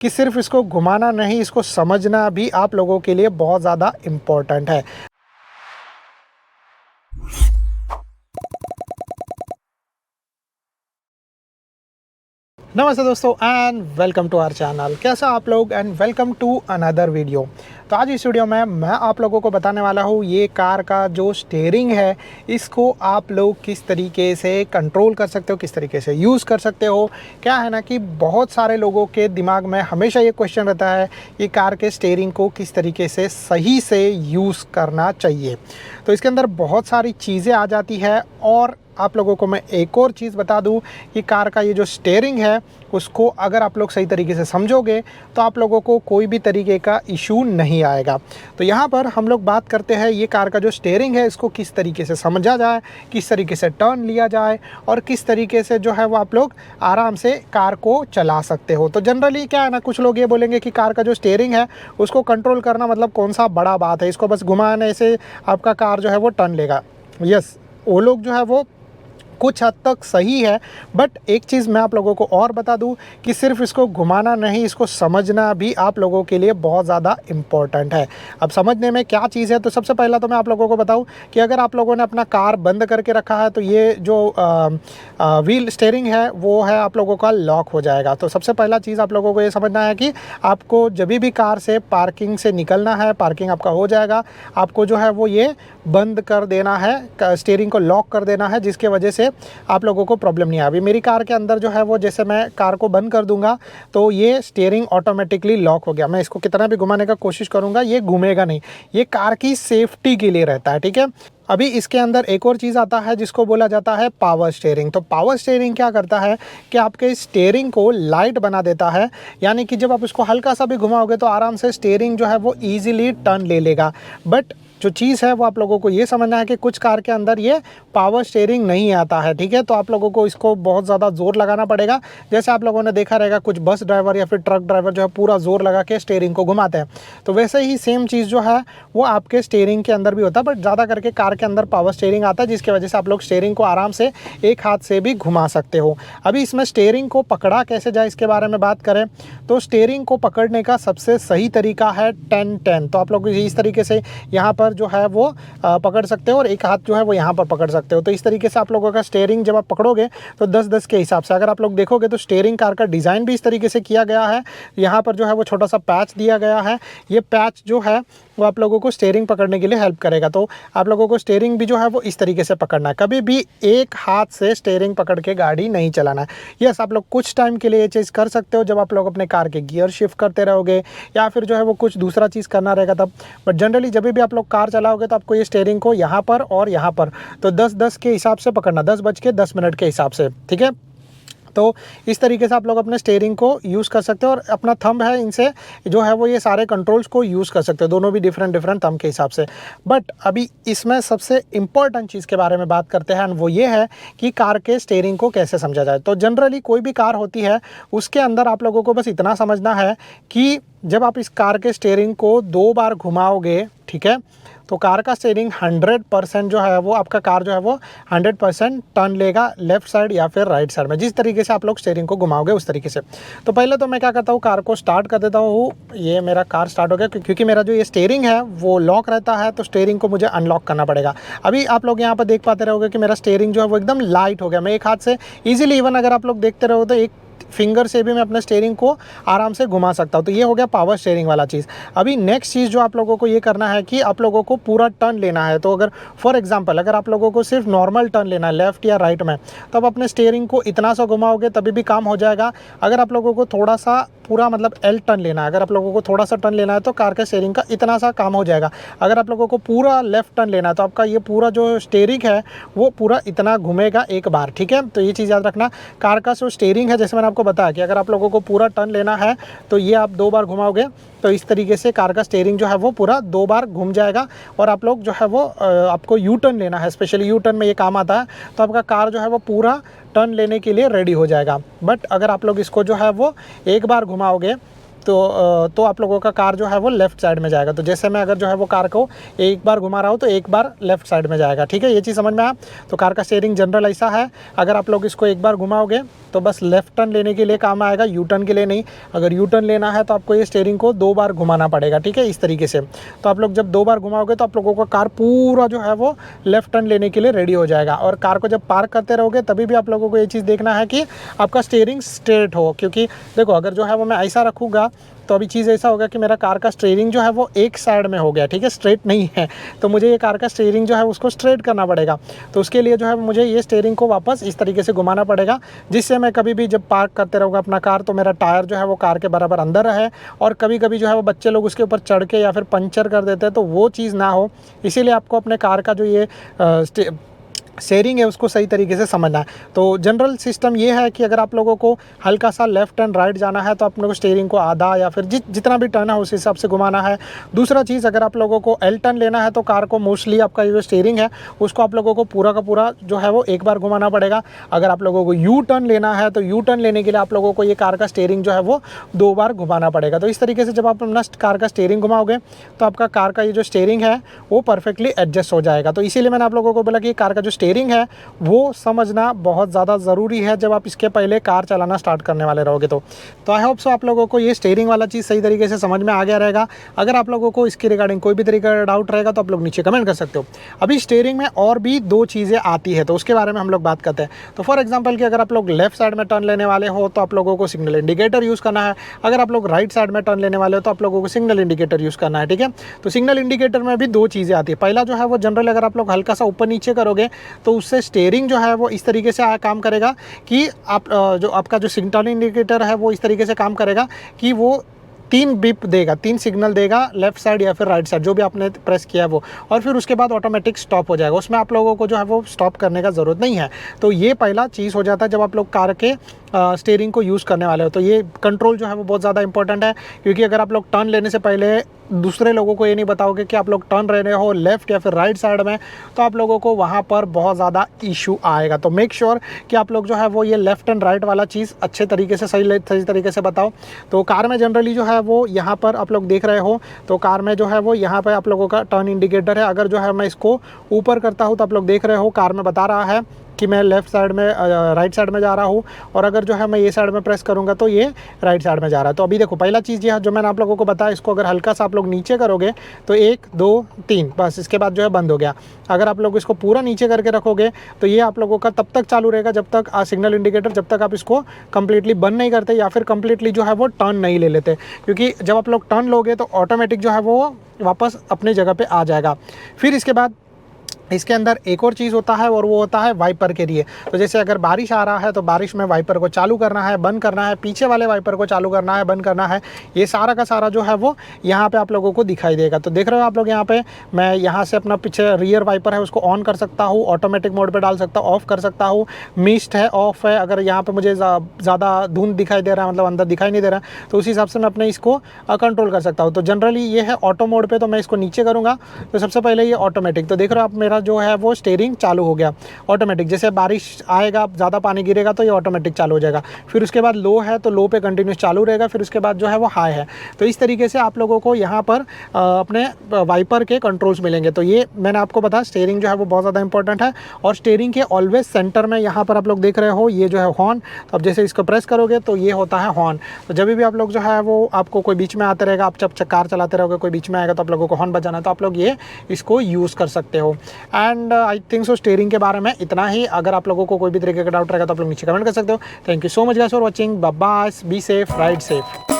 कि सिर्फ इसको घुमाना नहीं, इसको समझना भी आप लोगों के लिए बहुत ज़्यादा इम्पोर्टेंट है। नमस्ते दोस्तों and welcome to our channel. कैसा आप लोग and welcome to another video. तो आज इस वीडियो में मैं आप लोगों को बताने वाला हूँ ये कार का जो स्टीयरिंग है इसको आप लोग किस तरीके से कंट्रोल कर सकते हो, किस तरीके से यूज़ कर सकते हो। क्या है ना कि बहुत सारे लोगों के दिमाग में हमेशा ये क्वेश्चन रहता है कि कार के स्टीयरिंग को किस तरीके से सही से यूज़ करना चाहिए। तो इसके अंदर बहुत सारी चीज़ें आ जाती है और आप लोगों को मैं एक और चीज़ बता दूं कि कार का ये जो स्टीयरिंग है उसको अगर आप लोग सही तरीके से समझोगे तो आप लोगों को कोई भी तरीके का इशू नहीं आएगा। तो यहाँ पर हम लोग बात करते हैं ये कार का जो स्टीयरिंग है इसको किस तरीके से समझा जाए, किस तरीके से टर्न लिया जाए और किस तरीके से जो है वो आप लोग आराम से कार को चला सकते हो। तो जनरली क्या है ना, कुछ लोग ये बोलेंगे कि कार का जो स्टीयरिंग है उसको कंट्रोल करना मतलब कौन सा बड़ा बात है, इसको बस घुमाने से आपका कार जो है वो टर्न लेगा। यस, वो लोग जो है वो कुछ हद तक सही है, बट एक चीज़ मैं आप लोगों को और बता दूं कि सिर्फ इसको घुमाना नहीं, इसको समझना भी आप लोगों के लिए बहुत ज़्यादा इम्पॉर्टेंट है। अब समझने में क्या चीज़ है, तो सबसे पहला तो मैं आप लोगों को बताऊं कि अगर आप लोगों ने अपना कार बंद करके रखा है तो ये जो व्हील स्टीयरिंग है वो है आप लोगों का लॉक हो जाएगा। तो सबसे पहला चीज़ आप लोगों को ये समझना है कि आपको जब भी कार से पार्किंग से निकलना है, पार्किंग आपका हो जाएगा, आपको जो है वो ये बंद कर देना है, स्टीयरिंग को लॉक कर देना है, जिसके वजह से आप लोगों को प्रॉब्लम नहीं आए। अभी मेरी कार के अंदर जो है वो जैसे मैं कार को बंद कर दूंगा तो ये स्टीयरिंग ऑटोमेटिकली लॉक हो गया। मैं इसको कितना भी घुमाने का कोशिश करूंगा ये घूमेगा नहीं, ये कार की सेफ्टी के लिए रहता है, ठीक है। अभी इसके अंदर एक और चीज़ आता है जिसको बोला जाता है पावर स्टीयरिंग। तो पावर स्टीयरिंग क्या करता है कि आपके स्टीयरिंग को लाइट बना देता है, यानी कि जब आप इसको हल्का सा भी घुमाओगे तो आराम से स्टीयरिंग जो है वो ईजिली टर्न ले लेगा। बट जो चीज़ है वो आप लोगों को ये समझना है कि कुछ कार के अंदर ये पावर स्टीयरिंग नहीं आता है, ठीक है। तो आप लोगों को इसको बहुत ज़्यादा ज़ोर लगाना पड़ेगा। जैसे आप लोगों ने देखा रहेगा कुछ बस ड्राइवर या फिर ट्रक ड्राइवर जो है पूरा ज़ोर लगा के स्टीयरिंग को घुमाते हैं, तो वैसे ही सेम चीज़ जो है वो आपके स्टीयरिंग के अंदर भी होता है। बट ज़्यादा करके कार के अंदर पावर स्टीयरिंग आता है, जिसकी वजह से आप लोग स्टीयरिंग को आराम से एक हाथ से भी घुमा सकते हो। अभी इसमें स्टीयरिंग को पकड़ा कैसे जाए इसके बारे में बात करें तो स्टीयरिंग को पकड़ने का सबसे सही तरीका है 10-10। तो आप लोग इस तरीके से यहाँ पर जो है वो पकड़ सकते हो और एक हाथ जो है वो यहाँ पर पकड़ सकते हो। तो इस तरीके से आप लोगों का स्टीयरिंग जब आप पकड़ोगे तो 10-10 के हिसाब से, अगर आप लोग देखोगे तो स्टीयरिंग कार का डिज़ाइन भी इस तरीके से किया गया है। यहाँ पर जो है वो छोटा सा पैच दिया गया है, ये पैच जो है वो आप लोगों को स्टीयरिंग पकड़ने के लिए हेल्प करेगा। तो आप लोगों को स्टीयरिंग भी जो है वो इस तरीके से पकड़ना है, कभी भी एक हाथ से स्टीयरिंग पकड़ के गाड़ी नहीं चलाना है। यस, आप लोग कुछ टाइम के लिए ये चीज़ कर सकते हो जब आप लोग अपने कार के गियर शिफ्ट करते रहोगे या फिर जो है वो कुछ दूसरा चीज़ करना रहेगा तब। बट जनरली जब भी आप लोग कार चलाओगे तो आपको ये स्टीयरिंग को यहाँ पर और यहाँ पर तो 10-10 के हिसाब से पकड़ना, 10:10 के हिसाब से, ठीक है। तो इस तरीके से आप लोग अपने स्टीयरिंग को यूज़ कर सकते हो और अपना थंब है इनसे जो है वो ये सारे कंट्रोल्स को यूज़ कर सकते हो, दोनों भी डिफरेंट थंब के हिसाब से। बट अभी इसमें सबसे इम्पॉर्टेंट चीज़ के बारे में बात करते हैं, वो ये है कि कार के स्टीयरिंग को कैसे समझा जाए। तो जनरली कोई भी कार होती है उसके अंदर आप लोगों को बस इतना समझना है कि जब आप इस कार के स्टीयरिंग को 2 बार घुमाओगे, ठीक है, तो कार का स्टीयरिंग 100% जो है वो आपका कार जो है वो 100% टर्न लेगा लेफ्ट साइड या फिर राइट साइड में, जिस तरीके से आप लोग स्टीयरिंग को घुमाओगे उस तरीके से। तो पहले तो मैं क्या करता हूँ, कार को स्टार्ट कर देता हूँ। ये मेरा कार स्टार्ट हो गया क्योंकि मेरा जो ये स्टीयरिंग है वो लॉक रहता है, तो स्टीयरिंग को मुझे अनलॉक करना पड़ेगा। अभी आप लोग यहाँ पर देख पाते रहोगे कि मेरा स्टीयरिंग जो है वो एकदम लाइट हो गया। मैं एक हाथ से ईजिली, इवन अगर आप लोग देखते रहो तो एक फिंगर से भी मैं अपने स्टीयरिंग को आराम से घुमा सकता हूँ। तो ये हो गया पावर स्टीयरिंग वाला चीज़। अभी नेक्स्ट चीज़ जो आप लोगों को ये करना है कि आप लोगों को पूरा टर्न लेना है। तो अगर फॉर एग्जांपल अगर आप लोगों को सिर्फ नॉर्मल टर्न लेना है लेफ़्ट या राइट में, तो आप अपने स्टीयरिंग को इतना सा घुमाओगे तभी भी काम हो जाएगा। अगर आप लोगों को थोड़ा सा पूरा मतलब एल टर्न लेना है, अगर आप लोगों को थोड़ा सा टर्न लेना है तो कार के स्टीयरिंग का इतना सा काम हो जाएगा। अगर आप लोगों को पूरा लेफ़्ट टर्न लेना है तो आपका ये पूरा जो स्टीयरिंग है वो पूरा इतना घूमेगा एक बार, ठीक है। तो ये चीज़ याद रखना, कार का जो स्टीयरिंग है जैसे मैंने आपको बताया कि अगर आप लोगों को पूरा टर्न लेना है तो ये आप 2 बार घुमाओगे तो इस तरीके से कार का स्टीयरिंग जो है वो पूरा 2 बार घूम जाएगा। और आप लोग जो है वो आपको यू टर्न लेना है, स्पेशली यू टर्न में ये काम आता है, तो आपका कार जो है वो पूरा टर्न लेने के लिए रेडी हो जाएगा। बट अगर आप लोग इसको जो है वो एक बार घुमाओगे तो आप लोगों का कार जो है वो लेफ़्ट साइड में जाएगा। तो जैसे मैं अगर जो है वो कार को एक बार घुमा रहा हूँ तो एक बार लेफ़्ट साइड में जाएगा, ठीक है, ये चीज़ समझ में आया। तो कार का स्टीयरिंग जनरल ऐसा है, अगर आप लोग इसको एक बार घुमाओगे तो बस लेफ़्ट टर्न लेने के लिए काम आएगा, यू टर्न के लिए नहीं। अगर यू टर्न लेना है तो आपको ये स्टीयरिंग को 2 बार घुमाना पड़ेगा, ठीक है, इस तरीके से। तो आप लोग जब 2 बार घुमाओगे तो आप लोगों का कार पूरा जो है वो लेफ़्ट टर्न लेने के लिए रेडी हो जाएगा। और कार को जब पार्क करते रहोगे तभी भी आप लोगों को ये चीज़ देखना है कि आपका स्टीयरिंग स्ट्रेट हो, क्योंकि देखो अगर जो है वो मैं ऐसा रखूँगा तो अभी चीज़ ऐसा होगा कि मेरा कार का स्टीयरिंग जो है वो एक साइड में हो गया, ठीक है, स्ट्रेट नहीं है। तो मुझे ये कार का स्टीयरिंग जो है उसको स्ट्रेट करना पड़ेगा। तो उसके लिए जो है मुझे ये स्टीयरिंग को वापस इस तरीके से घुमाना पड़ेगा, जिससे मैं कभी भी जब पार्क करते रहूँगा अपना कार तो मेरा टायर जो है वो कार के बराबर अंदर रहे। और कभी कभी जो है वो बच्चे लोग उसके ऊपर चढ़ के या फिर पंचर कर देते हैं, तो वो चीज़ ना हो। इसीलिए आपको अपने कार का जो ये शेयरिंग है उसको सही तरीके से समझना है। तो जनरल सिस्टम ये है कि अगर आप लोगों को हल्का सा लेफ़्ट एंड राइट जाना है तो आप लोगों को स्टीयरिंग को आधा या फिर जितना भी टर्न है उस हिसाब से घुमाना है। दूसरा चीज़, अगर आप लोगों को एल टर्न लेना है तो कार को मोस्टली आपका जो स्टीयरिंग है उसको आप लोगों को पूरा का पूरा जो है वो एक बार घुमाना पड़ेगा। अगर आप लोगों को यू टर्न लेना है तो यू टर्न लेने के लिए आप लोगों को ये कार का स्टीयरिंग जो है वो 2 बार घुमाना पड़ेगा। तो इस तरीके से जब आप अपना कार का स्टीयरिंग घुमाओगे तो आपका कार का ये जो स्टीयरिंग है वो परफेक्टली एडजस्ट हो जाएगा। तो इसीलिए मैंने आप लोगों को बोला कि कार का जो स्टीयरिंग है वो समझना बहुत ज़्यादा ज़रूरी है जब आप इसके पहले कार चलाना स्टार्ट करने वाले रहोगे। तो आई होप सो आप लोगों को ये स्टीयरिंग वाला चीज़ सही तरीके से समझ में आ गया रहेगा। अगर आप लोगों को इसके रिगार्डिंग कोई भी तरीके का डाउट रहेगा तो आप लोग नीचे कमेंट कर सकते हो। अभी स्टीयरिंग में और भी 2 चीज़ें आती है तो उसके बारे में हम लोग बात करते हैं। तो फॉर एग्जाम्पल कि अगर आप लोग लेफ्ट साइड में टर्न लेने वाले हो तो आप लोगों को सिग्नल इंडिकेटर यूज़ करना है। अगर आप लोग राइट साइड में टर्न लेने वाले हो तो आप लोगों को सिग्नल इंडिकेटर यूज़ करना है, ठीक है। तो सिग्नल इंडिकेटर में भी 2 चीज़ें आती है। पहला जो है वो जनरल अगर आप लोग हल्का सा ऊपर नीचे करोगे तो उससे स्टीयरिंग जो है वो इस तरीके से काम करेगा कि आप जो आपका जो सिग्नल इंडिकेटर है वो इस तरीके से काम करेगा कि वो 3 बिप देगा, 3 सिग्नल देगा लेफ्ट साइड या फिर राइट साइड जो भी आपने प्रेस किया है वो, और फिर उसके बाद ऑटोमेटिक स्टॉप हो जाएगा। उसमें आप लोगों को जो है वो स्टॉप करने का ज़रूरत नहीं है। तो ये पहला चीज़ हो जाता है जब आप लोग कार के स्टीयरिंग को यूज़ करने वाले हो। तो ये कंट्रोल जो है वो बहुत ज़्यादा इंपॉर्टेंट है, क्योंकि अगर आप लोग टर्न लेने से पहले दूसरे लोगों को ये नहीं बताओगे कि आप लोग टर्न ले रहे हो लेफ़्ट या फिर राइट साइड में, तो आप लोगों को वहाँ पर बहुत ज़्यादा इशू आएगा। तो मेक श्योर कि आप लोग जो है वो ये लेफ़्ट एंड राइट वाला चीज़ अच्छे तरीके से सही तरीके से बताओ। तो कार में जनरली जो है वो यहाँ पर आप लोग देख रहे हो, तो कार में जो है वो यहाँ पर आप लोगों का टर्न इंडिकेटर है। अगर जो है मैं इसको ऊपर करता हूँ तो आप लोग देख रहे हो कार में बता रहा है कि मैं लेफ़्ट साइड में राइट साइड में जा रहा हूँ, और अगर जो है मैं ये साइड में प्रेस करूँगा तो ये राइट साइड में जा रहा है। तो अभी देखो पहला चीज़ ये जो मैंने आप लोगों को बताया, इसको अगर हल्का सा आप लोग नीचे करोगे तो 1 2 3 बस, इसके बाद जो है बंद हो गया। अगर आप लोग इसको पूरा नीचे करके रखोगे तो ये आप लोगों का तब तक चालू रहेगा जब तक सिग्नल इंडिकेटर, जब तक आप इसको कंप्लीटली बंद नहीं करते या फिर कंप्लीटली जो है वो टर्न नहीं ले लेते, क्योंकि जब आप लोग टर्न लोगे तो ऑटोमेटिक जो है वो वापस अपनी जगह पे आ जाएगा। फिर इसके बाद इसके अंदर एक और चीज़ होता है और वो होता है वाइपर के लिए। तो जैसे अगर बारिश आ रहा है तो बारिश में वाइपर को चालू करना है, बंद करना है, पीछे वाले वाइपर को चालू करना है, बंद करना है, ये सारा का सारा जो है वो यहाँ पे आप लोगों को दिखाई देगा। तो देख रहे हो आप लोग यहाँ पे, मैं यहाँ से अपना पीछे रियर वाइपर है उसको ऑन कर सकता हूँ, ऑटोमेटिक मोड पर डाल सकता हूँ, ऑफ़ कर सकता हूँ, मिस्ट है, ऑफ है। अगर यहाँ पर मुझे ज़्यादा धुंध दिखाई दे रहा है, मतलब अंदर दिखाई नहीं दे रहा है, तो उस हिसाब से मैं अपने इसको कंट्रोल कर सकता हूँ। तो जनरली ये है ऑटो मोड पर, तो मैं इसको नीचे करूँगा तो सबसे पहले ये ऑटोमेटिक, तो देख रहे हो आप मेरा जो है वो स्टीयरिंग चालू हो गया ऑटोमेटिक। जैसे बारिश आएगा, ज़्यादा पानी गिरेगा तो ये ऑटोमेटिक चालू हो जाएगा। फिर उसके बाद लो है तो लो पे कंटिन्यूस चालू रहेगा, फिर उसके बाद जो है वो हाई है। तो इस तरीके से आप लोगों को यहाँ पर अपने वाइपर के कंट्रोल्स मिलेंगे। तो ये मैंने आपको बताया स्टीयरिंग जो है वो बहुत ज़्यादा इंपॉर्टेंट है। और स्टीयरिंग के ऑलवेज सेंटर में यहाँ पर आप लोग देख रहे हो ये जो है हॉर्न, तो अब जैसे इसको प्रेस करोगे तो ये होता है हॉर्न। तो जब भी आप लोग जो है वो आपको कोई बीच में आते रहेगा, आप जब कार चलाते रहोगे कोई बीच में आएगा तो आप लोगों को हॉर्न बजाना है, तो आप लोग ये इसको यूज़ कर सकते हो। And I think so steering के बारे में इतना ही। अगर आप लोगों को कोई भी तरीके का डाउट रहेगा तो आप लोग नीचे कमेंट कर सकते हो। Thank you so much guys for watching, bye bye, be safe, ride safe.